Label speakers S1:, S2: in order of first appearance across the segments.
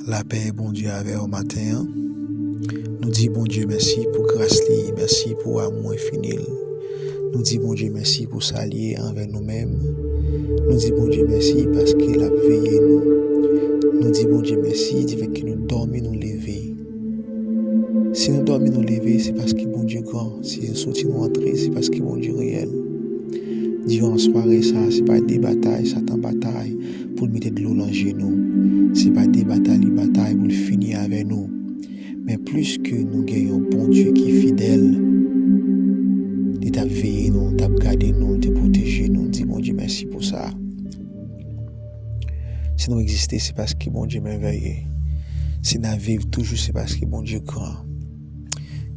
S1: La paix, bon Dieu, avec au matin. Nous disons, bon Dieu, merci pour grâce, merci pour amour infini. Nous disons, bon Dieu, merci pour s'allier envers nous-mêmes. Nous disons, bon Dieu, merci parce qu'il a veillé nous. Nous disons, bon Dieu, merci, du fait que nous dormons, nous lever. Si nous dormons, nous lever, c'est parce que bon Dieu grand. Si nous sortons, nous entrer, c'est parce que bon Dieu réel. Durant la soirée, ça, c'est pas des batailles, Satan bataille pour mettre de l'eau dans les genoux. C'est pas des batailles pour le finir avec nous. Mais plus que nous gagnons bon Dieu qui est fidèle, il t'a veillé nous, il t'a gardé nous, il t'a protégé nous. Dis bon Dieu merci pour ça. Si nous existons, c'est parce que bon Dieu m'a veillé. Si nous vivons toujours, c'est parce que bon Dieu grand.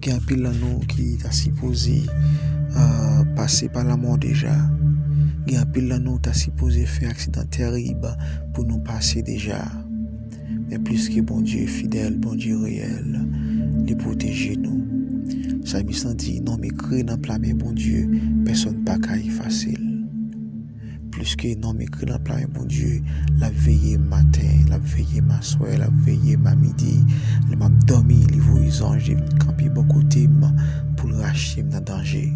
S1: Il y a un pile nous qui t'a supposé passer par la mort déjà. Il y a un pile de nous qui t'a supposé faire un accident terrible pour nous passer déjà. Mais plus que bon Dieu fidèle, bon Dieu réel, il protège nous. Ça me dit, non, mais créer dans la main, bon Dieu, personne pas qu'à facile. Plus que non, mais créer dans la main, bon Dieu, la veillée matin, la veillée ma soirée, la veillée ma midi, le m'a dormi, les voix anges, j'ai campé beaucoup de temps pour le racheter dans le danger.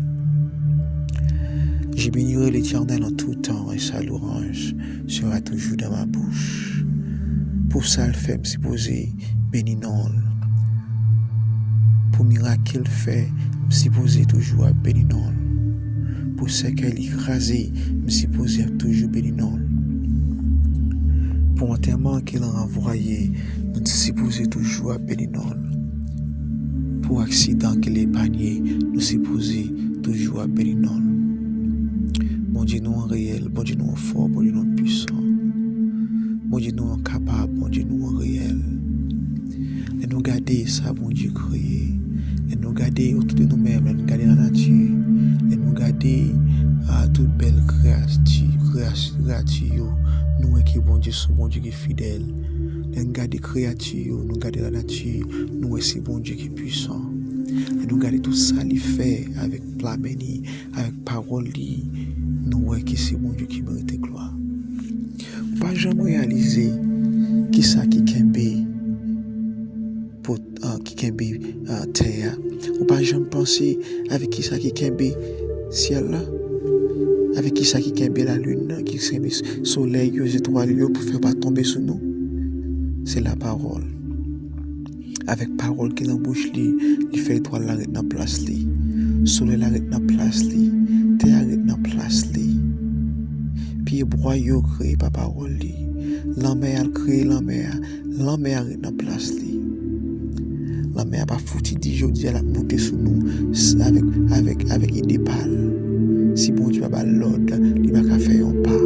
S1: J'ai bénirai l'Éternel en tout temps et sa louange sera toujours dans ma bouche. Pour ça, le fait me supposer béni non. Pour miracle qu'il fait, me supposer toujours à béni non. Pour ce qu'elle écrasé, me supposer toujours béni non. Pour enterrement qu'il a envoyé, me supposer toujours à béni non. Pour accident qu'il a épargné, me supposer toujours à béni non. Bon Dieu nous en réel, bon Dieu nous en fort, bon Dieu nous en puissant. Bon Dieu nous en capable, bon Dieu nous en réel. Et nous garder ça, bon Dieu créé. Et nous garder autour de nous-mêmes, et nous garder la nature. Et nous garder toute belle créature. Nous qui bon Dieu, son bon Dieu qui est fidèle. Et nous garder créature, nous garder la nature. Nous aussi bon Dieu qui est puissant. Et nous garder tout ça, il fait avec plameni, avec parole. Nous qui c'est bon Dieu qui mérite gloire. Pas jamais réaliser qui ça qui kembe pour qui kembe terre. Ou pas jamais penser avec qui ça qui kembe ciel là, avec qui ça qui kembe la lune, qui kembe soleil, les étoiles pour faire pas tomber sur nous. C'est la parole. Avec parole qui dans bouche li fait étoile l'arrête dans place li, soleil l'arrête dans place li, terre arrête dans place li. Puis broyau créé par parole li. La mer créé la mer arrête dans place li. La mer pas foutu dit jodi elle a monté sur nous avec idée pâle. Si bon Dieu pas l'ordre, il pas qu'à faire un pas.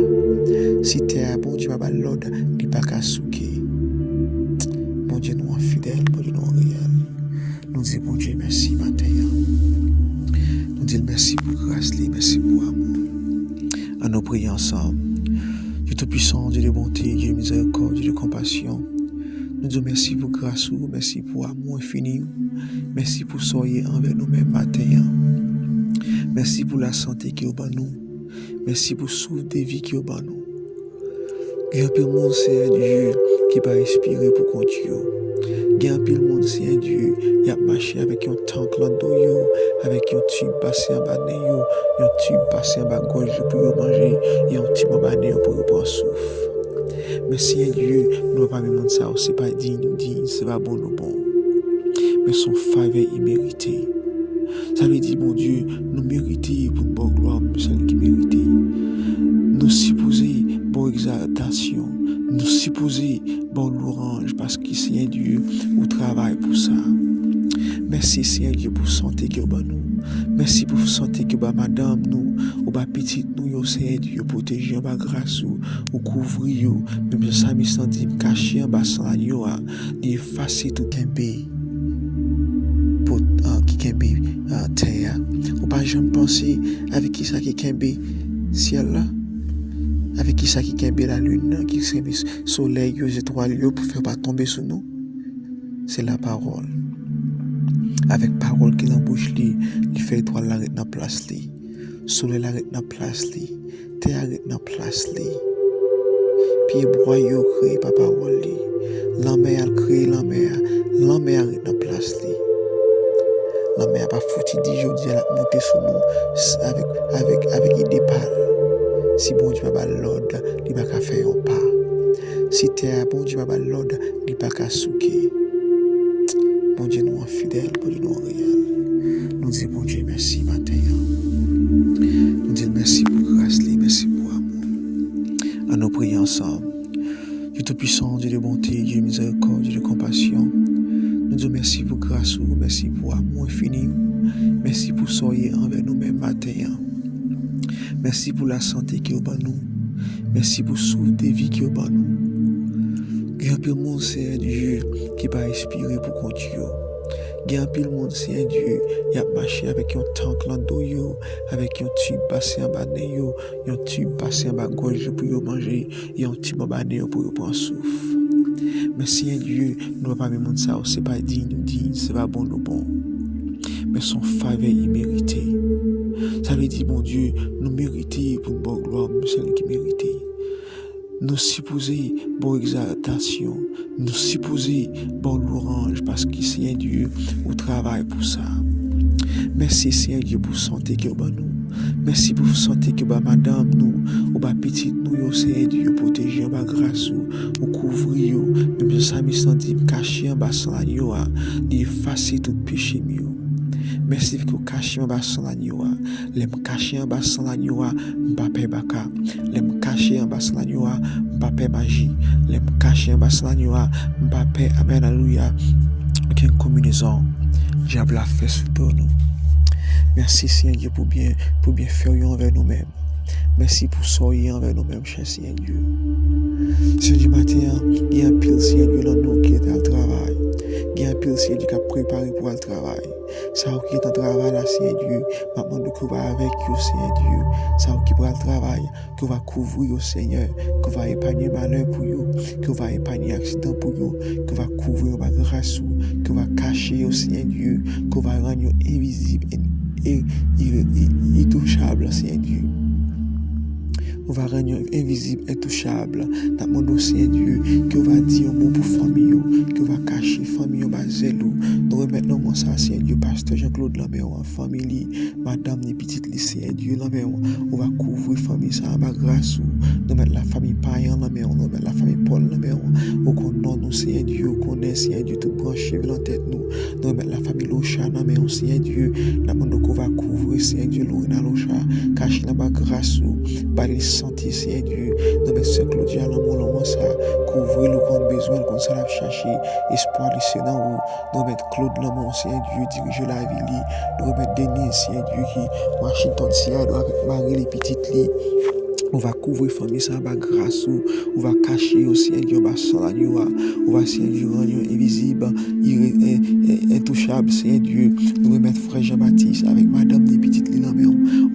S1: Si terre bon Dieu pas l'ordre, il pas qu'à souquer. Bon Dieu nous en fidèle, bon Dieu nous en réel. Nous disons bon Dieu merci matin. Nous disons merci pour grâce, merci pour amour. À nous prier ensemble. Dieu Tout-Puissant, Dieu de bonté, Dieu de miséricorde, Dieu de compassion. Nous disons merci pour grâce, merci pour amour infini. Merci pour soyez envers nous-mêmes matin. Merci pour la santé qui est au bas nous. Merci pour souffle de vie qui est au bas nous. Il y a un peu de monde, c'est Dieu qui va respirer pour continuer. Il y a un peu de monde, c'est Dieu qui a marché avec un tank l'endoyo, avec un tube passé en bas de yo, un tube passé en bas de gorge pour manger, et un tube en bas de yo pour prendre souffle. Mais si Dieu nous n'a pas même ça, c'est pas digne, c'est pas bon ou bon. Mais son faveur imméritée. Ça veut dire, mon Dieu, nous méritons pour une bonne gloire, celle qui mérite. Nous supposer bonne exaltation. Nous supposer bonne louange parce que c'est un Dieu qui travaille pour ça. Merci Seigneur Dieu pour santé que nous. Merci pour santé que madame nous, ou petite nous, Seigneur Dieu protéger en bas grâce ou couvrir même ça me senti caché en bas sans yo, effacer tout kembe pour qui kembe terre. Ou pas jamais penser avec qui ça qui kembe ciel là. Avec qui ça qui kembe la lune, qui kembe soleil, les étoiles pour faire pas tomber sur nous. C'est la parole. Avec parole qui dans bouche li fait étoile l'arrête dans place li, soleil l'arrête dans place li, terre arrête dans place li. Puis broyau créé par parole li. La mer avec idée pâle. Si bon Dieu pas l'ordre, il va faire un pas. Si terre bon Dieu pas l'ordre, il va pas souquer. Bon Dieu nous en fidèle, bon Dieu nous en réel. Nous disons bon Dieu merci matin. Nous disons merci pour grâce, merci pour amour. À nous prier ensemble. Dieu Tout-Puissant, Dieu de bonté, Dieu de miséricorde, Dieu de compassion. Nous disons merci pour grâce, merci pour amour infini. Merci pour soyez envers nous-mêmes matin. Merci pour la santé qui est au bas nous. Merci pour souffle de vie qui est au bas nous. Grand pile monde, c'est Dieu qui va inspirer pour continuer. Grand pile monde, c'est Dieu qui a marché avec un tank dans dos, avec un tube passé en bas de yo, un tube passé en bas de gorge pour manger, et un tube en bas de pour prendre souffle. Merci Dieu, nous ne pas même ça, c'est pas digne, c'est pas bon, mais son faveur imméritée. Ça veut dire, bon Dieu, nous méritons pour une bonne gloire, celle qui mérite. Nous supposons bonne exaltation, nous supposons bonne louange, parce que c'est un Dieu qui travaille pour ça. Merci Seigneur Dieu pour santé que nous. Merci pour santé que madame nous, ou petite nous, Seigneur Dieu, protéger en bas grâce ou couvrir, même ça me sentit cacher en bas sans la yoa, d'effacer tout péché mieux. Merci que vous cachez en bas sans la yoa, les me cacher en bas sans la yoa, m'pape baka, les me cacher en bas sans la yoa, m'pape magie, les me cacher en bas sans la yoa, m'pape amen alléluia, aucune combinaison, diable a fait sous nous. Merci Seigneur Dieu pour bien faire envers nous-mêmes. Merci pour soyez envers nous-mêmes, cher Seigneur Dieu. Ce du matin, il y a un pile Seigneur Dieu dans nous qui est à le travail. Il y a un pile Seigneur Dieu qui a préparé pour le travail. Ça qui est en travail là, Seigneur Dieu, maintenant que va avec vous, Seigneur Dieu. Ça qui prend le travail, que va couvrir au Seigneur, que va épargner malheur pour vous, que va épargner accident pour vous, que va couvrir ma grâce, que va cacher au Seigneur Dieu, que va rendre invisible et intouchable, Seigneur Dieu. On va rendre invisible, intouchable. Dans mon dossier, Dieu, que va dire un mot pour famille, que va cacher famille, bazelou. Nous remettons mon ça, Seigneur Dieu, pasteur Jean-Claude Lamère, famille, madame, les petites lycées, Dieu Lamère. On va couvrir famille, ça, ma grâce. Nous mettons la famille Payan Lamère, nous mettons la famille Paul Lamère. Au nom nous, Seigneur Dieu, au connaît, Seigneur Dieu, tout branché dans la tête, nous. Nous mettons la famille Locha, Lamère, Seigneur Dieu. Dans mon qu'on va couvrir, Seigneur Dieu, Lorena Locha, cacher dans ma grâce, santé, Seigneur Dieu, nous mettons ce Claudia, l'amour, ça, couvrir le grand besoin, qu'on s'en a cherché, espoir, le Sénat, nous mettons Claude, l'amour, Seigneur Dieu, diriger la ville, nous mettons Denis, Seigneur Dieu, qui, Washington, Seattle, avec Marie, les petites lits. On va couvrir famille ça va grâce on va cacher au Seigneur Dieu bas sans la nuit on va Seigneur Dieu rendre invisible intouchable Seigneur Dieu nous remettre frère Jean-Baptiste avec madame des petites lits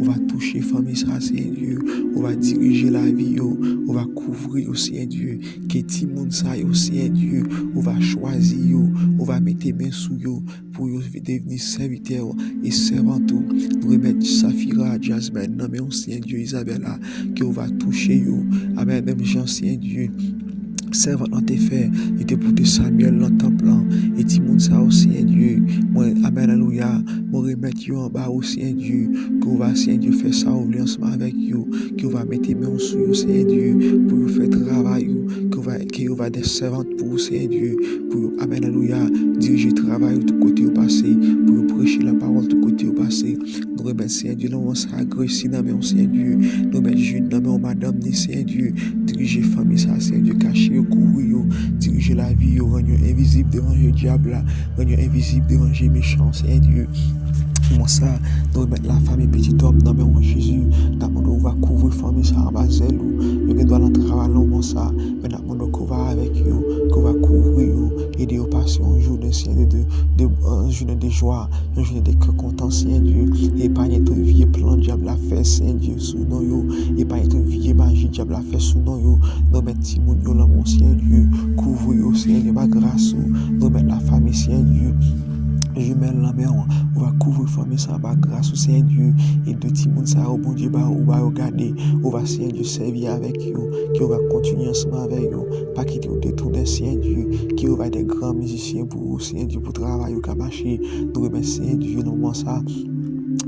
S1: on va toucher famille ça Seigneur Dieu on va diriger la vie on va couvrir au Seigneur Dieu que tout le monde ça au Seigneur Dieu on va choisir on va mettre main sous yo pour devenir serviteur et servante nous remettre Safira Jasmine non mais au Seigneur Dieu Isabella que on va toucher yo amen même Jean Seigneur Dieu servant dans tes faits il était pour Samuel dans ton plan et tout le monde ça au Seigneur Dieu moi amen alléluia moi remettre yo en bas au Seigneur Dieu qu'on va Seigneur Dieu faire ça ensemble avec yo qu'on va mettre main sur yo Seigneur Dieu pour faire travail qu'on va des servantes pour Seigneur Dieu pour amen alléluia diriger travail tout côté au passé pour prêcher la parole tout côté au passé nous remettre Seigneur Dieu là on s'agresse dans mais Seigneur Dieu nous mettre Jude dans mais madame ni Seigneur Dieu diriger famille ça Seigneur Dieu cacher courir diriger la vie rendre invisible devant le diable rendre invisible devant le méchant Seigneur Dieu moi ça nous remettre la famille petit homme dans mais Jésus d'abord on va couvrir famille ça en bazel ou nous doit l'entrer à l'homme ça mais d'abord qu'on va avec eux qu'on va couvrir aider au passer un jour de Seigneur un jour de joie un jour de content Seigneur Dieu épargner tout vieux plan diable a fait Seigneur Dieu sous nous yo épargner tout vieux magie diable a fait sous nous yo nous mettre Timon yo là mon Seigneur Dieu couvrir Seigneur Dieu ma grâce nous mettre la famille Seigneur Dieu jumelle la mère on va couvrir famille ça par grâce au Seigneur Dieu et de tout monde ça au bon Dieu bah on va regarder on va Seigneur Dieu servir avec eux qui on va continuer ensemble avec eux pas quitter ou détourner Seigneur Dieu qui on va des grands musiciens pour Seigneur Dieu pour travailler au marcher nous remercions Seigneur Dieu nous ça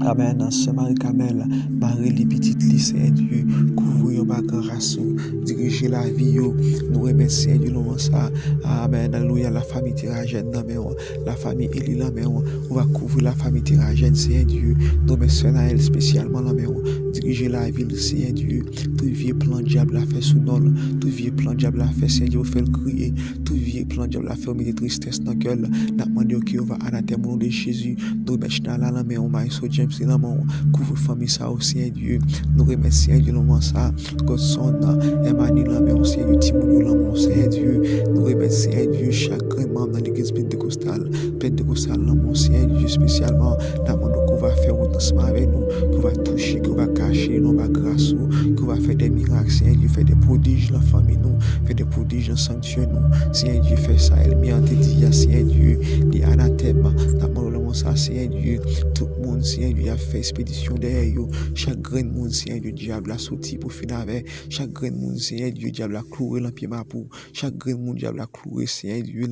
S1: Amen. Sœur Marie-Camel, Marie les petites li, Seigneur Dieu, couvrir yon bas grand rassou, diriger la vie yo, nous remercions Seigneur Dieu, nous ça. Amen. Alléluia, la famille Tiragène, la famille Eli, on va couvrir la famille Tiragène, Seigneur Dieu, nous remercions à elle spécialement, diriger la ville, Seigneur Dieu, tout vieux plan diable a fait sous nous, tout vieux plan diable a fait, Seigneur Dieu, fait le crier, tout vieux plan diable a fait, on met des tristesses dans le cœur, n'a demandé qu'on va anathème au nom de Jésus, nous remercions à la main, on m'a James, couvre famille ça aussi, Seigneur Dieu, nous remercions Dieu, nous ça, Godson, Emmanuel, la main aussi, Timounio, la main, Seigneur Dieu, nous remercions Dieu, chaque membre dans l'église pentecostale, la main, Seigneur Dieu, spécialement, nous demandons qu'on va faire ensemble avec nous, qu'on va toucher, qu'on va cacher, nous va grâce, qu'on va faire des miracles, Seigneur Dieu, faire des prodiges dans la famille, nous, faire des prodiges dans le sanctuaire, nous, Seigneur Dieu, fait ça, elle m'y a dit, Seigneur Dieu, les anathèmes, nous demandons ça, Seigneur Dieu, tout le monde, Seigneur Dieu, a fait expédition derrière eux, chaque grain de monde, Seigneur Dieu, diable a sauté pour finir avec, chaque grain de monde, Seigneur Dieu, diable a cloué dans pied ma pour, chaque grain de monde, diable a cloué, Seigneur Dieu,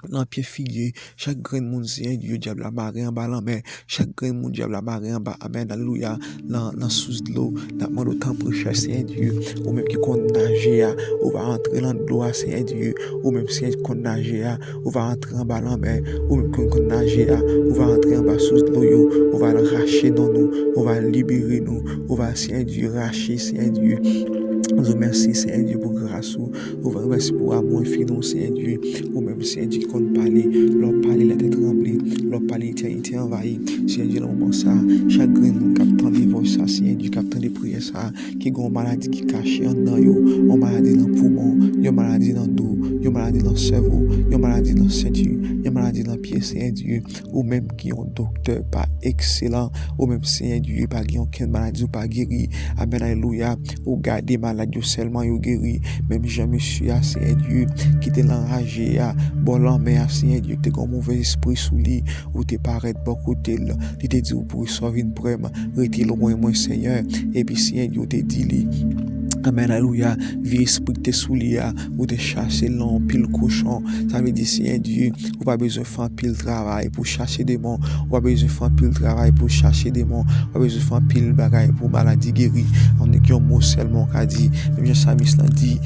S1: dans pied figuier, chaque grain de monde, Seigneur Dieu, diable a barré en bas la mer, chaque grain de monde, diable a barré en bas, amen, alléluia, dans sous de l'eau, n'a demandé autant pour cher, Seigneur Dieu, ou même qui compte nager, ou va rentrer dans l'eau, Seigneur Dieu, ou même si on compte nager, ou va rentrer en bas la mer, ou même qui compte nager, ou va rentrer en bas sous de l'eau, ou va le racher dans nous, ou va libérer nous, ou va, Seigneur Dieu, racher, Seigneur Dieu. Nous remercions, Seigneur Dieu, pour grâce. Nous vous remercions pour amour infini, Seigneur Dieu. Ou même, Seigneur Dieu, qui compte parler, leur parler, la tête remplie, leur parler, l'éternité envahie. Seigneur Dieu, dans le moment ça, chaque grain nous captant des voix, ça, Seigneur Dieu, captant des prières, ça, qui ont une maladie qui cache en dedans, une maladie dans le poumon, une maladie dans le dos, une maladie dans le cerveau, une maladie dans le ceinture, une maladie dans le pied, Seigneur Dieu. Ou même qui ont un docteur pas excellent, ou même, Seigneur Dieu, pas qui ont aucune maladie ou pas guéri. Amen, alléluia. Ou garder malade seulement yo guéri, même Jean monsieur Seigneur Dieu qui te l'enragé bon l'homme Seigneur Dieu te comme mauvais esprit sous lui ou te paraît bon côté là il te dit pour sauver une preuve rete loin moi Seigneur et puis Seigneur Dieu te dit lui amen, alléluia, vie esprit te soulia, ou te chasser l'on pile cochon. Ça veut dire, Seigneur Dieu, ou pas besoin de faire pile travail pour chasser des démons, ou pas besoin de faire pile travail pour chasser des démons, ou pas besoin de faire pile bagaille pour maladie guérie. On est qu'un mot seulement qu'a dit, même Samis l'a dit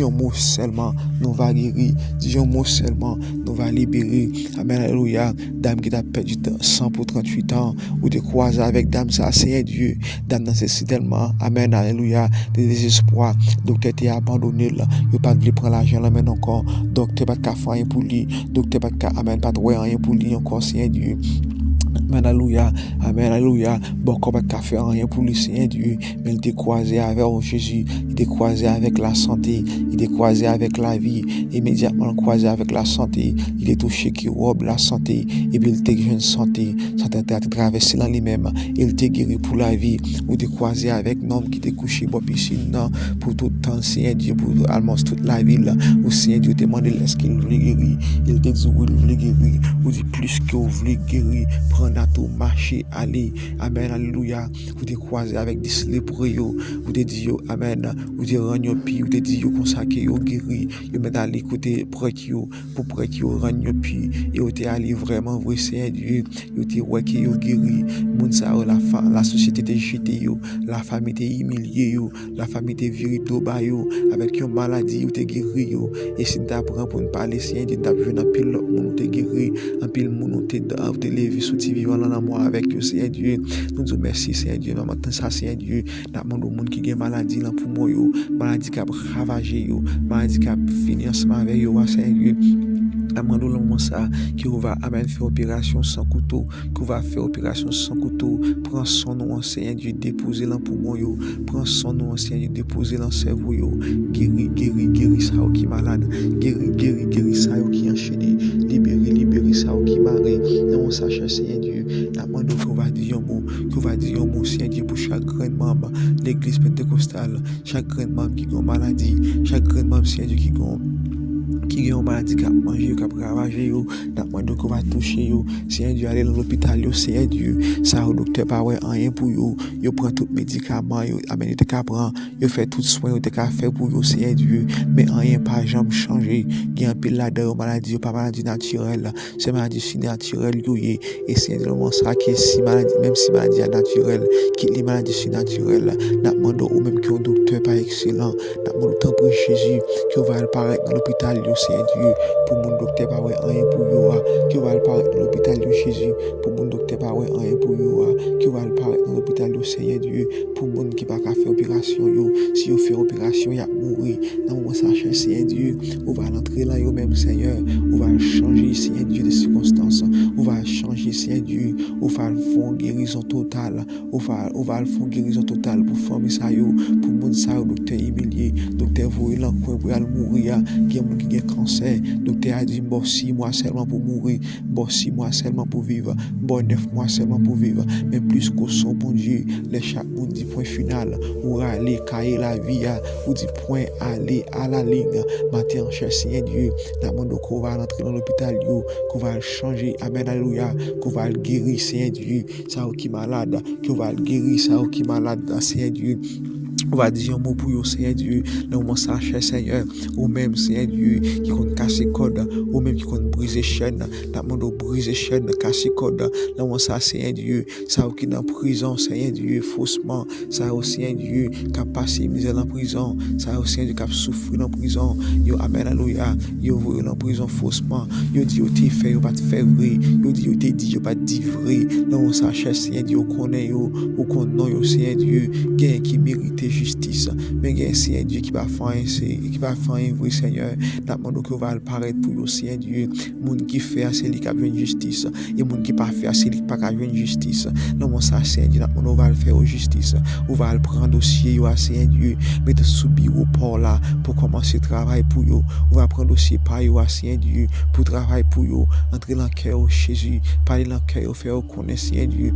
S1: un mot seulement, nous va guérir, dis un mot seulement, nous va libérer. Amen, alléluia, dame qui t'a perdu 100 pour 38 ans, ou te croiser avec dame ça, Seigneur Dieu, dame dans ce tellement, amen, alléluia, des désespoirs. Docteur t'est abandonné là, il pas voulu prendre l'argent là maintenant encore, docteur pas de faire rien pour lui, docteur pas de amen pas de rien pour lui encore Seigneur Dieu. Amen, alléluia, amen, alléluia. Bon, comme pas faire rien pour lui, Seigneur Dieu, mais il était croisé avec Jésus, il était croisé avec la santé, il était croisé avec la vie, immédiatement croisé avec la santé, il est touché qui robe la santé, et puis il était une santé, ça t'a traversé dans lui-même, il était guéri pour la vie, ou était croisé avec un homme qui était couché pour piscine, pour tout le temps, Seigneur Dieu, pour almost toute la ville, ou Seigneur Dieu demandé est-ce qu'il voulait guérir, il te dit oui, il voulait guérir, ou dit plus que vous voulez guérir, prendre à tout marcher, aller, amen, alléluia, vous te croisez avec des lépreux, vous te dit amen, vous te rendre pied, vous te dit consacré, guéri, vous mettez à l'écouter prêtre, pour prêtre, rendre pied, et vous te allé vraiment, vous Seigneur Dieu, vous te ouais qui guéri, moun sa la société te jeté, la famille te humilié, la famille te viré tout bas, avec une maladie, vous te guéri, et si tu apprends pour ne parler, Seigneur Dieu, tu as besoin d'un pile, moun te guéri, un pile moun te levé, souti vivant dans l'amour avec eux, Seigneur Dieu. Nous disons merci, Seigneur Dieu. Nous maintenant ça, Seigneur Dieu. Nous demandons aux gens qui ont maladie dans pour moi, maladie qui a ravagé, maladie qui a fini ensemble avec eux, Seigneur Dieu. Amandou l'homme ça qui va amen faire opération sans couteau, qui va faire opération sans couteau, prends son nom Seigneur Dieu, déposer l'en poumon yo, prends son nom Seigneur Dieu, déposer l'en cerveau yo, guéri ça qui malade, guéri ça qui enchaîné, libérer ça qui maré, non sachant Seigneur Dieu, amandou qu'on va dire un mot Seigneur Dieu pour chaque grand membre l'église pentecostale, chaque grand membre qui a maladie, chaque grand membre Seigneur Dieu qui a qui ont maladie qui a mangé, qui a ravagé, nous qu'on va toucher, Seigneur Dieu, aller dans l'hôpital, Seigneur Dieu, ça, au docteur, pas ouais, rien pour eux, ils prennent tout médicament, ils amènent des capres, ils font tout soin, ils ont fait pour eux, Seigneur Dieu, mais rien pas jamais changé, il y a un peu là-dedans, maladie, pas maladie naturelle, c'est maladie surnaturelle, et Seigneur Dieu, ça qui est si maladie, même si maladie naturelle, qui est les maladies surnaturelles, nous demandons ou même qu'un docteur pas excellent, nous demandons tant pour Jésus, qui va apparaître dans l'hôpital, Seigneur Dieu, pour mon docteur pas ouais, rien pour eux, qui va apparaître dans l'hôpital de Jésus, pour mon docteur pas ouais, rien pour eux, qui va apparaître dans l'hôpital de Seigneur Dieu, pour mon qui va faire opération, si on fait opération, il y a mourir, dans mon sachet, Seigneur Dieu, on va entrer là, même Seigneur, on va changer, Seigneur Dieu, de circonstances, on va changer, Seigneur Dieu, on va faire une guérison totale, on va faire une guérison totale pour famille ça, pour mon ça, docteur humilié, docteur voyez l'encoin pour aller mourir, qui a cancer, docteur a dit, bon 6 mois seulement pour mourir, bon 6 mois seulement pour vivre, bon 9 mois seulement pour vivre, mais plus qu'au son, bon Dieu, les chaque monde dit point final, ou aller cailler la vie, ou dit point aller à la ligne, matin en cher Seigneur Dieu, demande qu'on va rentrer dans l'hôpital, qu'on va le changer, amen, alléluia, qu'on va le guérir, Seigneur Dieu, ça qui est malade, qu'on va le guérir, ça qui est malade, Seigneur Dieu. On va dire un mot pour vous, Seigneur Dieu, dans mon sachet, Seigneur, ou même, Seigneur Dieu, qui compte casser code, ou même qui compte briser chaîne, dans mon dos briser chaîne, casser code, dans mon sachet, Seigneur Dieu, ça qui est dans prison, Seigneur Dieu, faussement, ça aussi, Seigneur Dieu, qui a passé misère en prison, ça aussi, Seigneur Dieu, qui a souffert en prison, yo, amen, alléluia, yo, vous en prison faussement, yo dit, yo t'es fait, yo pas te faire vrai, yo dit, yo t'es dit, yo pas te dit vrai, dans mon sachet, Seigneur Dieu, yo connaît, yo, ou connaît, yo, Seigneur Dieu, gain qui mérite justice, mais il y a un Seigneur Dieu qui va faire un vrai Seigneur, nous que va apparaître pour le Seigneur Dieu, monde qui fait c'est lui qui a une justice, et monde qui pas fait c'est lui qui pas une justice, non mon ça Seigneur Dieu, nous va le faire justice, on va le prendre dossier à Seigneur Dieu, mettre sous bureau pour là, pour commencer travail pour eux, on va prendre dossier par eux à Seigneur Dieu, pour travailler pour eux, entrer dans le cœur Jésus, parler dans le cœur, faire connaître Seigneur Dieu,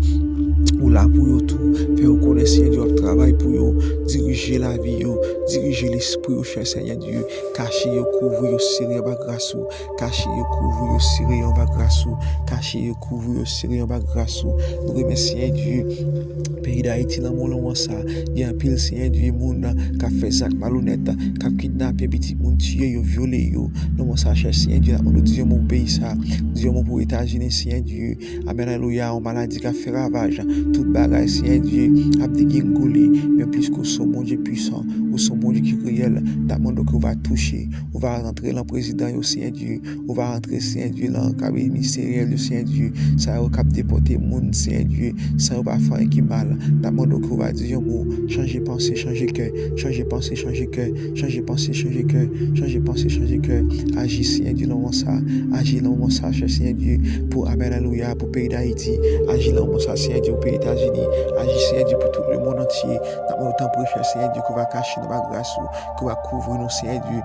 S1: ou là pour eux tout, faire connaître Seigneur Dieu, travail pour eux, diriger la vie, diriger l'esprit au cher Seigneur Dieu, cacher, couvrir, serrer en bas grâce, cacher, couvrir, serrer en bas grâce, cacher, couvrir, serrer en bas grâce. Nous remercions Dieu, pays d'Haïti, dans mon nom, ça, il y a un pile Seigneur Dieu, moun, qui a fait ça malhonnête, qui a kidnappé petit moun, tué, violé, dans mon ça, cher Seigneur Dieu, nous disons mon pays, ça, disons mon pour États-Unis, Seigneur Dieu, amen, alléluia, en maladie qui a fait ravage, toute bagaille, Seigneur Dieu, a des mais plus que son bon Dieu puissant, ou son bon Dieu qui est réel, demande qu'on va toucher, on va rentrer dans le président au Seigneur Dieu, on va rentrer Seigneur Dieu dans le cabinet ministériel du Seigneur Dieu, ça va cap déporter monde Seigneur Dieu, ça va faire qui mal, demande qu'on va dire mot, changer pensée, changer cœur, changer pensée, changer cœur, changer pensée, changer cœur, changer pensée, changer cœur, agis Seigneur Dieu dans ça, agis dans mon ça, Seigneur Dieu, pour amen alléluia, pour le pays d'Haïti, agis dans mon ça, Seigneur Dieu, pour les États-Unis, agis Seigneur Dieu pour tout le monde entier, dans mon temps précieux, Seigneur Dieu, qu'on va cacher dans ma grâce, qu'on va couvrir nos Seigneur Dieu.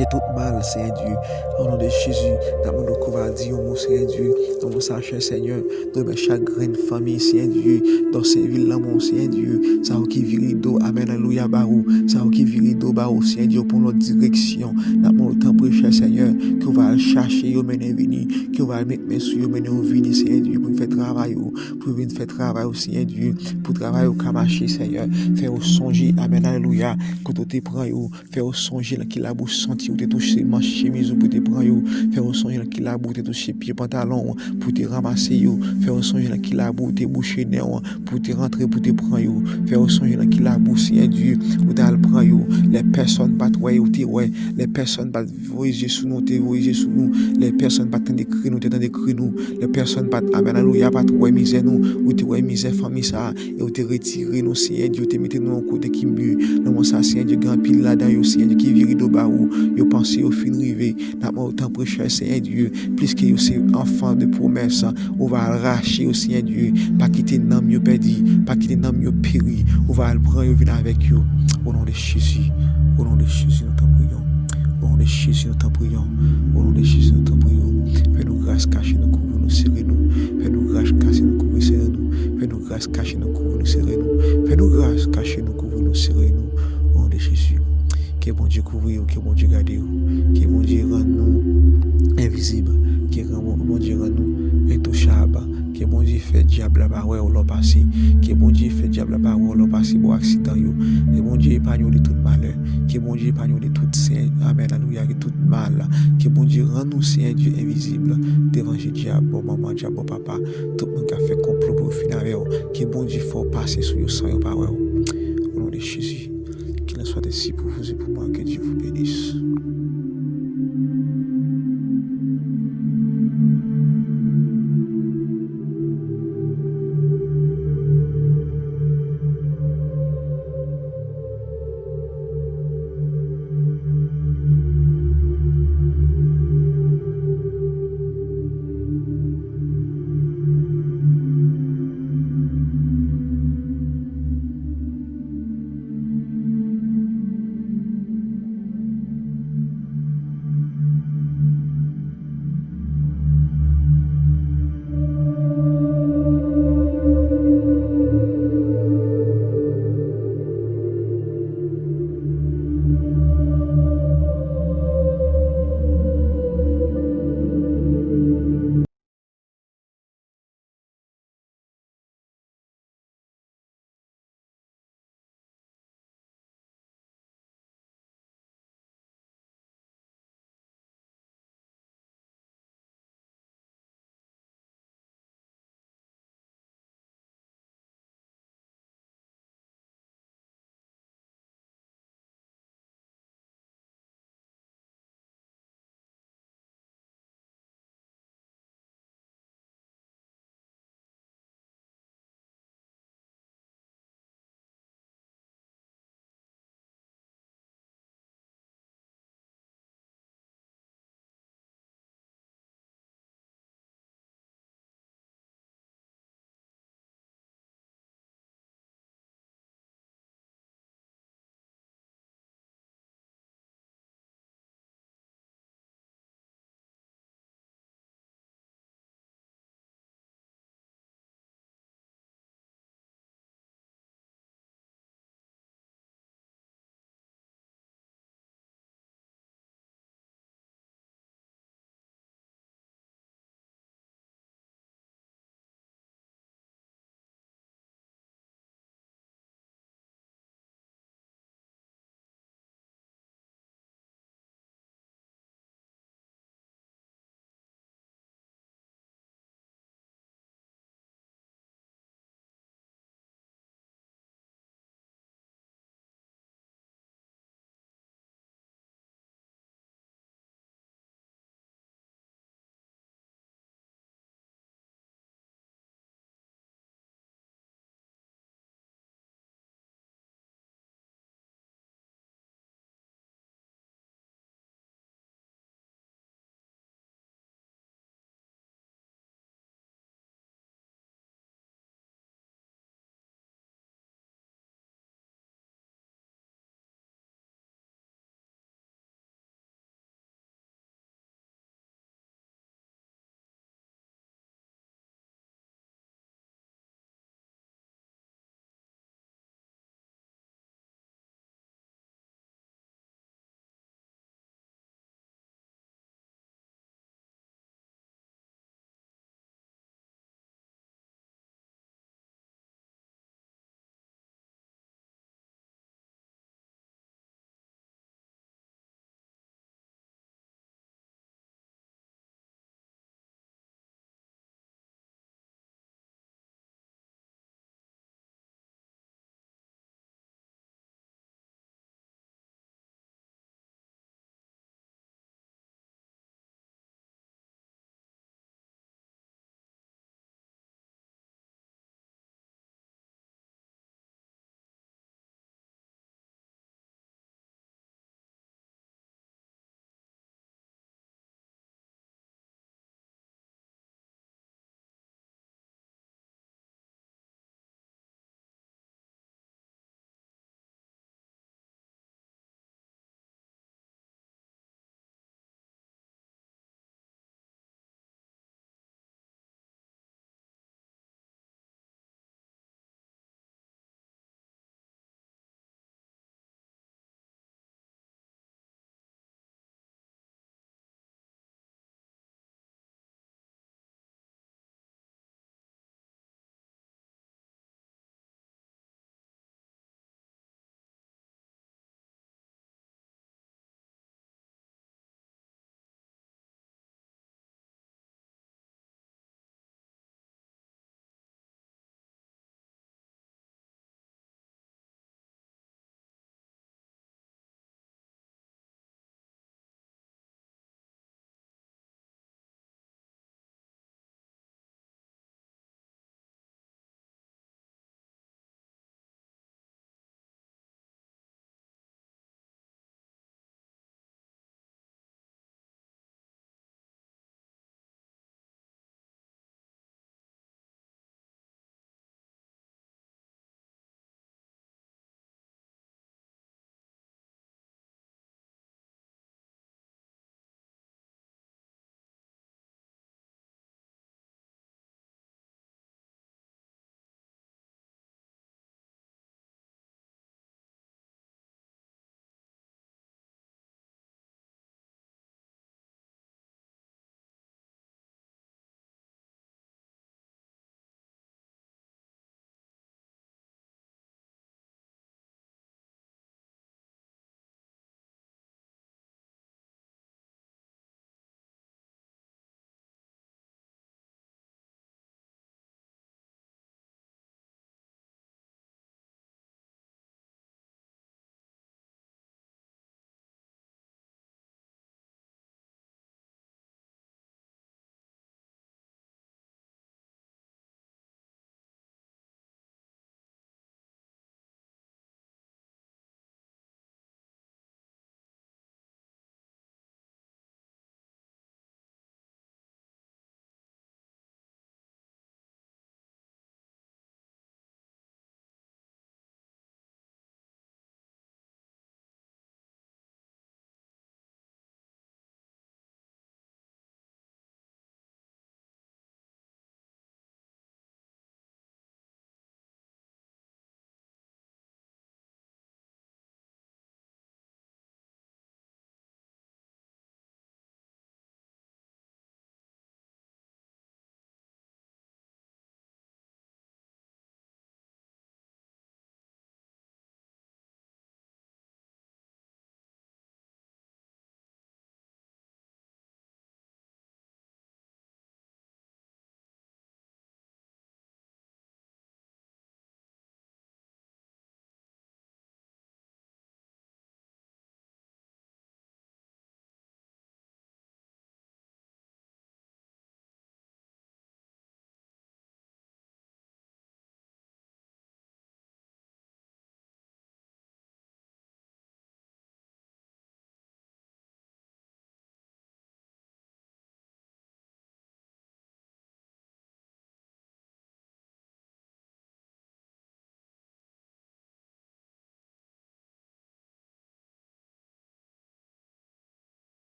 S1: Et tout mal, Seigneur Dieu, au nom de Jésus, dans mon qu'on va dire, mon Seigneur Dieu, dans mon sachet, Seigneur, dans mes chagrins de famille, Seigneur Dieu, dans ces villes là, mon Seigneur Dieu, ça qui vire d'eau, amen, alléluia, barou, ça qui vire d'eau, barou, Seigneur Dieu, pour notre direction, dans mon temps précieux, Seigneur, qu'on va chercher, yo mener venir, qu'on va mettre mes sous, yo mener au venir, Seigneur Dieu, pour faire travail, pour venir faire travail, Seigneur Dieu, pour travailler au camaché, Seigneur, faire au songer, amen, alléluia, quand on te prend, faire au songer, là, qui la bouche senti, ou te toucher manche chemise, ou pour te prendre, faire au songer, là, qui la bouche, te toucher pied, pantalon, pour te ramasser, faire au songer, là, qui la bouche, te boucher nez, pour te rentrer, pour te prendre, faire au songer, là, qui la bouche, Seigneur Dieu, ou t'as le prendre, les personnes battent, ouais, ou t'es, ouais, les personnes battent, voyager sous nous, t'es voyager sous nous, les personnes battent, t'en décrit nous, t'es dans décrit nous, les personnes battent, amen, alléluia, battent, ouais, misère nous, ou t'es, ouais, misère, famille, ça, et ou t'es retiré nous, Seigneur Dieu, t'es mettez nous en côté qui mue, dans mon ça, Seigneur Dieu, grand pile là-dedans, Seigneur Dieu, qui vire de bas ou, yo pensez au fin rivé, n'a pas autant prêcher, Seigneur Dieu, puisque yo c'est enfant de promesse, on va arracher au Seigneur Dieu, pas quitter nom yo perdu, pas quitter nom yo péri, on va le prendre, yo venir avec yo, au nom de Jésus, au nom de Jésus, nous t'en prions, au nom de Jésus, nous t'en prions, au nom de Jésus, nous t'en prions, fais-nous grâce, cachez nous, couvre nous, serrez nous, fais-nous grâce, cachez nous, couvre serrez nous, fais-nous grâce, cachez nous, couvre nous, serrez nous, fais-nous grâce, cachez nous, couvre nous, serrez nous, au nom de Jésus. Que bon Dieu couvre, que bon Dieu garde, que bon Dieu rend nous invisibles, que bon Dieu rend nous intouchables, que bon Dieu fait diable là-bas ouais ou l'on passe, que bon Dieu fait diable là-bas ou l'on passe pour accident yo, que bon Dieu épargne de tout malheur, que bon Dieu épargne de tout saint, amen, alléluia, que tout mal, que bon Dieu rend nous c'est un Dieu invisible, devant diable, maman, diable, papa, tout le monde qui a fait complot pour finir avec que bon Dieu faut passer sur yo sans yo pas ouais, au nom de Jésus, qu'il en soit ainsi pour vous.